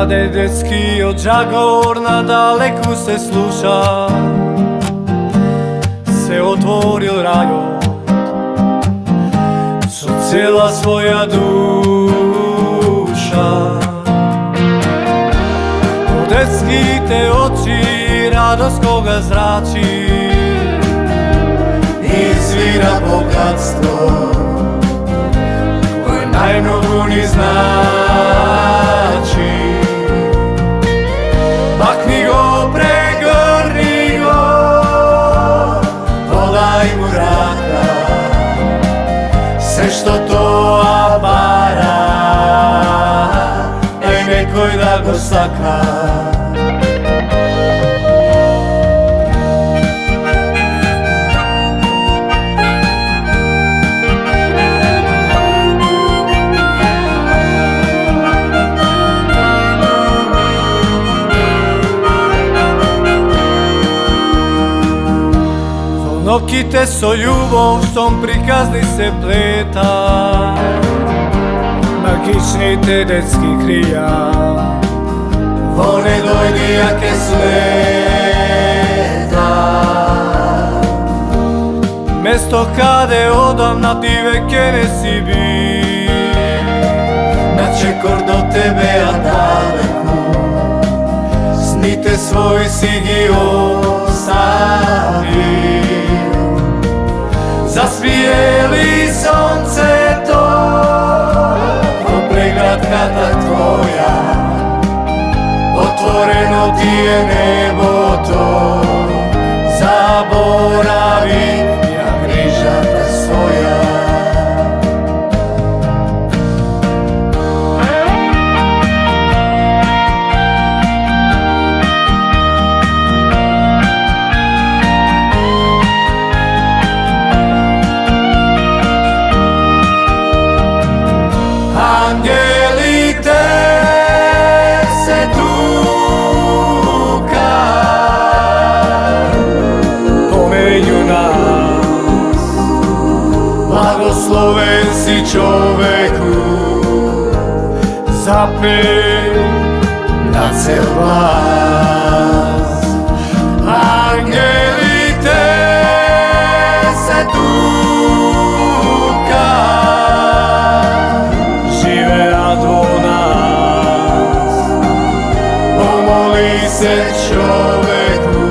Kade detski od Žagor na daleku se sluša, se otvoril rajo, co cijela svoja duša. U detski te oči radost koga zrači, izvira bogatstvo koje najmnogu ni znači. Pakni go, pregrni go, podaj mu raka, sve što to abara, ej nekoj da go saka. Nokite so ljubov som prikazni se pleta, magični te detski krija, vone dojdi jake sveta. Mesto kade odavna ti veke ne si bi, na čekor do tebe a daleku, snite svoj si gi ostavio. Zasvijeli sonce to, ko pregrad hata tvoja, otvoreno ti je nebo to, zaboravi ja grižata svoja. Angeli te se tuka, pomenju nas, blagosloven si čoveku, zapej na cel glas. Angeli te se tuka, pomoli se čoveku.